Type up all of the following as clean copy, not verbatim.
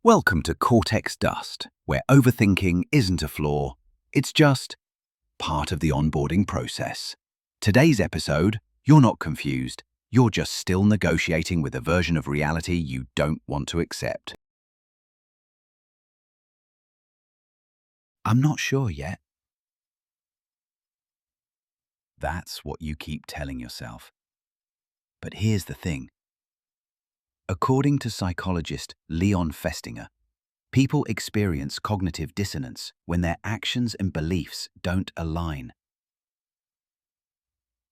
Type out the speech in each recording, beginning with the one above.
Welcome to Cortex Dust, where overthinking isn't a flaw, it's just part of the onboarding process. Today's episode, you're not confused, you're just still negotiating with a version of reality you don't want to accept. I'm not sure yet. That's what you keep telling yourself. But here's the thing. According to psychologist Leon Festinger, people experience cognitive dissonance when their actions and beliefs don't align.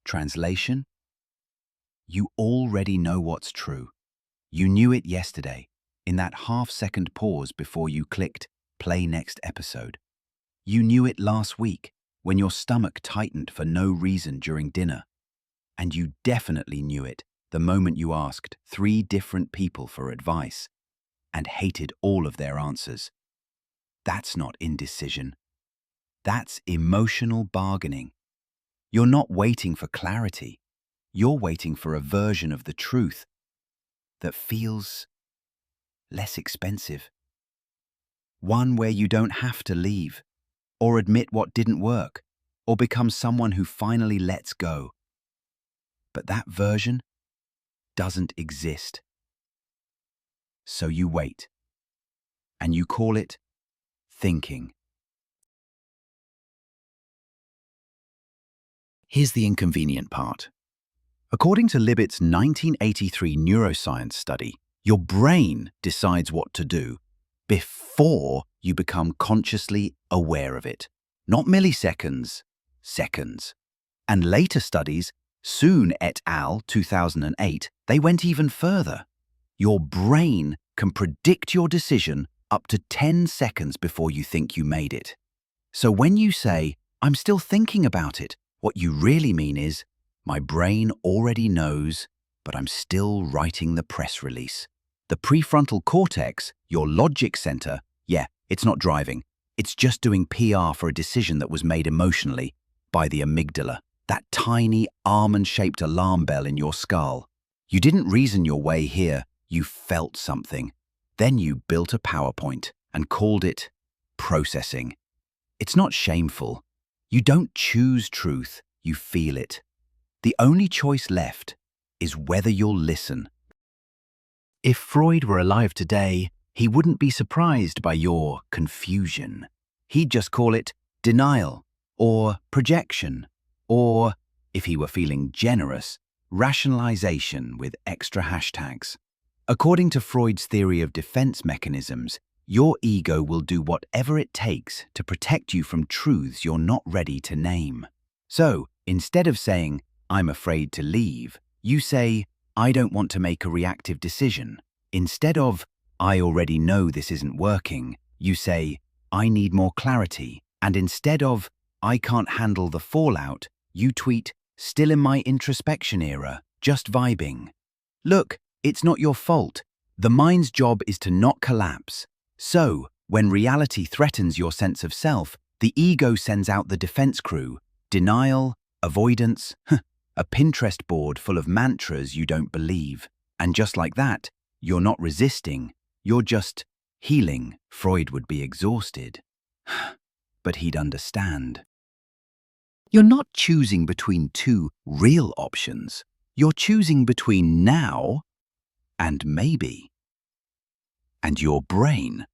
Translation: you already know what's true. You knew it yesterday, in that half-second pause before you clicked play next episode. You knew it last week, when your stomach tightened for no reason during dinner. And you definitely knew it the moment you asked 3 different people for advice and hated all of their answers. That's not indecision. That's emotional bargaining. You're not waiting for clarity. You're waiting for a version of the truth that feels less expensive. One where you don't have to leave, or admit what didn't work, or become someone who finally lets go. But that version doesn't exist. So you wait, and you call it thinking. Here's the inconvenient part. According to Libet's 1983 neuroscience study, your brain decides what to do before you become consciously aware of it. Not milliseconds, seconds. And later studies, Soon et al. 2008, they went even further. Your brain can predict your decision up to 10 seconds before you think you made it. So when you say, "I'm still thinking about it," what you really mean is, my brain already knows, but I'm still writing the press release. The prefrontal cortex, your logic center, it's not driving. It's just doing PR for a decision that was made emotionally by the amygdala, that tiny almond-shaped alarm bell in your skull. You didn't reason your way here, you felt something. Then you built a PowerPoint and called it processing. It's not shameful. You don't choose truth, you feel it. The only choice left is whether you'll listen. If Freud were alive today, he wouldn't be surprised by your confusion. He'd just call it denial, or projection, or, if he were feeling generous, rationalization with extra hashtags. According to Freud's theory of defense mechanisms, your ego will do whatever it takes to protect you from truths you're not ready to name. So, instead of saying, "I'm afraid to leave," you say, "I don't want to make a reactive decision." Instead of, "I already know this isn't working," you say, "I need more clarity." And instead of, "I can't handle the fallout," you tweet, "Still in my introspection era, just vibing." Look, it's not your fault. The mind's job is to not collapse. So, when reality threatens your sense of self, the ego sends out the defense crew: denial, avoidance, a Pinterest board full of mantras you don't believe. And just like that, you're not resisting, you're just healing. Freud would be exhausted, but he'd understand. You're not choosing between 2 real options. You're choosing between now and maybe. And your brain,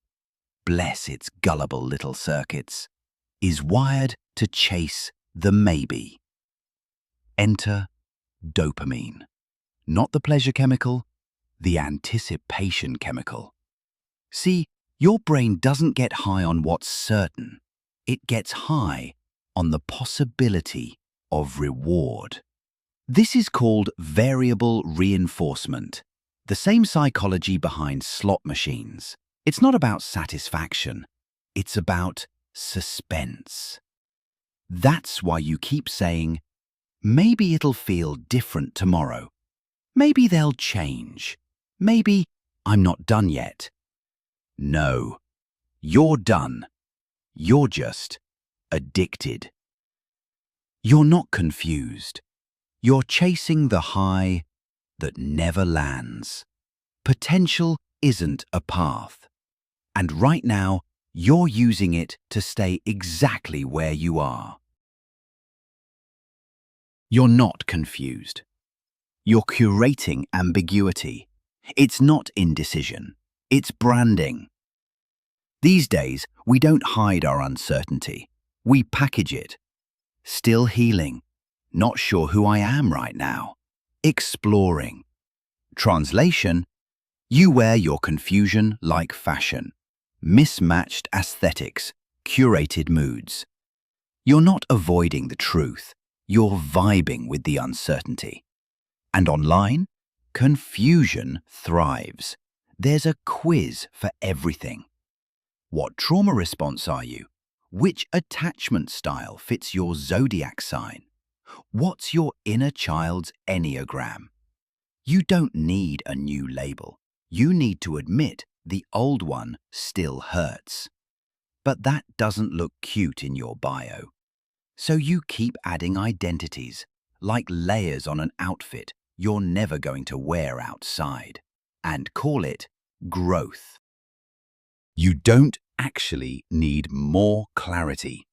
bless its gullible little circuits, is wired to chase the maybe. Enter dopamine. Not the pleasure chemical, the anticipation chemical. See, your brain doesn't get high on what's certain. It gets high on the possibility of reward. This is called variable reinforcement, the same psychology behind slot machines. It's not about satisfaction, it's about suspense. That's why you keep saying, "Maybe it'll feel different tomorrow. Maybe they'll change. Maybe I'm not done yet." No, you're done. You're just addicted. You're not confused. You're chasing the high that never lands. Potential isn't a path. And right now, you're using it to stay exactly where you are. You're not confused. You're curating ambiguity. It's not indecision. It's branding. These days, we don't hide our uncertainty. We package it. Still healing. Not sure who I am right now. Exploring. Translation: you wear your confusion like fashion. Mismatched aesthetics, curated moods. You're not avoiding the truth. You're vibing with the uncertainty. And online, confusion thrives. There's a quiz for everything. What trauma response are you? Which attachment style fits your zodiac sign? What's your inner child's enneagram? You don't need a new label. You need to admit the old one still hurts. But that doesn't look cute in your bio. So you keep adding identities, like layers on an outfit you're never going to wear outside, and call it growth. You don't actually need more clarity.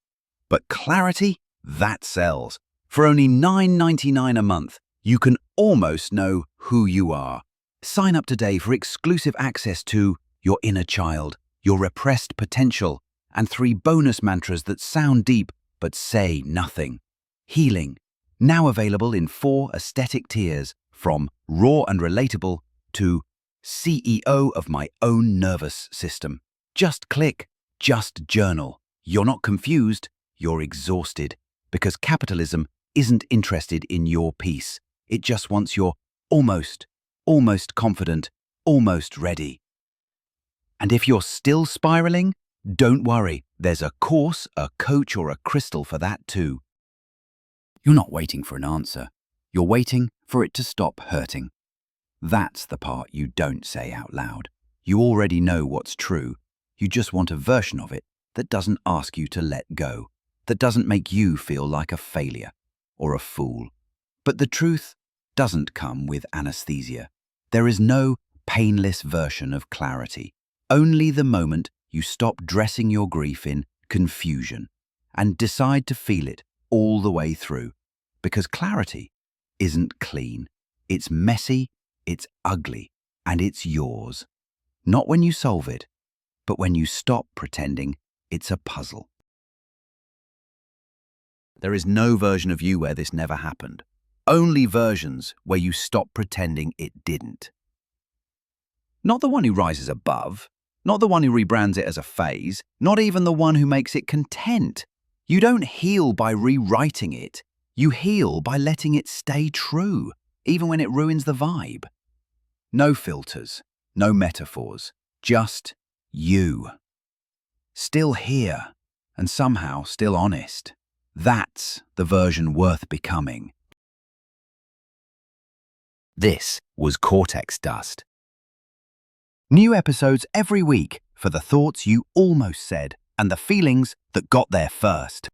But clarity, that sells. For only $9.99 a month, you can almost know who you are. Sign up today for exclusive access to your inner child, your repressed potential, and 3 bonus mantras that sound deep but say nothing. Healing, now available in 4 aesthetic tiers, from raw and relatable to CEO of my own nervous system. Just click, just journal. You're not confused, you're exhausted, because capitalism isn't interested in your peace. It just wants your almost confident, almost ready. And if you're still spiraling, don't worry, there's a course, a coach, or a crystal for that too. You're not waiting for an answer. You're waiting for it to stop hurting. That's the part you don't say out loud. You already know what's true. You just want a version of it that doesn't ask you to let go, that doesn't make you feel like a failure or a fool. But the truth doesn't come with anesthesia. There is no painless version of clarity. Only the moment you stop dressing your grief in confusion and decide to feel it all the way through. Because clarity isn't clean. It's messy, it's ugly, and it's yours. Not when you solve it, but when you stop pretending it's a puzzle. There is no version of you where this never happened. Only versions where you stop pretending it didn't. Not the one who rises above, not the one who rebrands it as a phase, not even the one who makes it content. You don't heal by rewriting it. You heal by letting it stay true, even when it ruins the vibe. No filters, no metaphors, just you. Still here, and somehow still honest. That's the version worth becoming. This was Cortex Dust. New episodes every week for the thoughts you almost said and the feelings that got there first.